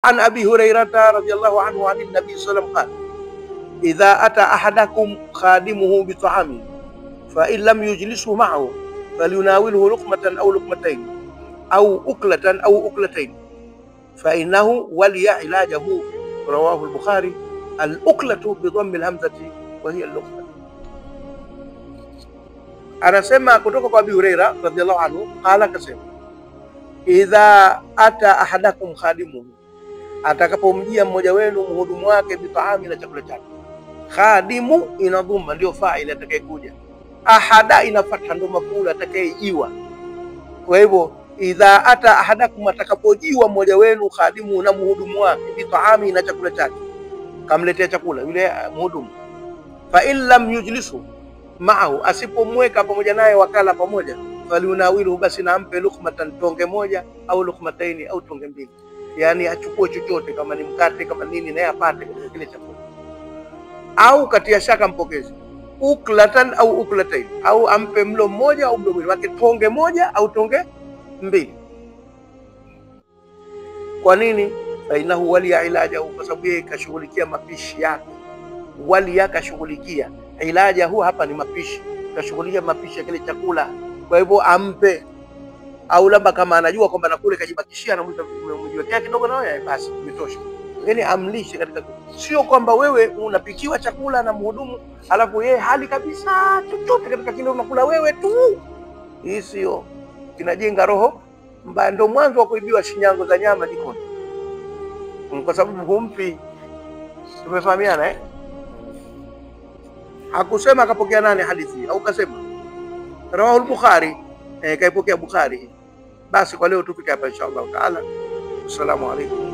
An Abi Hurairata radhiyallahu anhu an Nabii sallallahu alayhi wasallam qala idha ata ahadakum khadimuhu bi ta'amin fa in lam yujlisu ma'ahu falyunawilhu luqmatan aw luqmatayn aw uklatan aw uklatayn fa innahu waliya ilajahu. Rawahu al-Bukhari. Al-uklatu bi dhammi al-hamzati wa hiya al-luqma. Anasema kutoka kwa Abi Huraira radhiyallahu anhu qala, kasema idha ata ahadakum khadimuhu, atakapomjia mmoja wenu mhudumu wake, bitaami, na chakula chake. Khadimu ina dhumma, ndio fa'il atakayekuja. Ahada ina fatha, ndio maf'ul atakayejiwa. Kwa hivyo idha ata ahadakum, atakapojiwa mmoja wenu, khadimu, na mhudumu wake, bitaami, na chakula chake, kamletea chakula yule mhudumu. Fa in lam yujlisu ma'ahu, asipomweka pamoja naye wakala pamoja, falyunawilu, basi nampe luqmatan, tonge moja, au luqmataini, au tonge mbili. Yani achukue chochote, kama ni mkate, kama nini, naye apate kile chakula. Au katia shaka mpokezi, uklatan au uklatain, au ampe mlo mmoja au mlo mwingine wake, tonge moja au tonge mbili. Kwa nini? Fa innahu waliya ilajahu, kwa sababu yeye kashughulikia mapishi yake. Waliya kashughulikia, ilajahu hapa ni mapishi, kashughulikia mapishi ya kile chakula. Kwa hivyo ampe, au labda kama anajua kwamba nakule kajibakishia, na mjiwekea kidogo na wewe, basi imetosha. Yani amlishe katika, sio kwamba wewe unapikiwa chakula na mhudumu alafu yeye hali kabisa chochote katika kile unakula wewe tu. Hii sio, kinajenga roho mbaya. Ndio mwanzo wa kuibiwa shinyango za nyama jikoni, kwa sababu humpi. Tumefahamiana eh? Hakusema akapokea nani hadithi, au kasema rawahu al-Bukhari, kaipokea Bukhari. Basi kwa leo tufike hapa inshallah taala. Assalamu alaykum.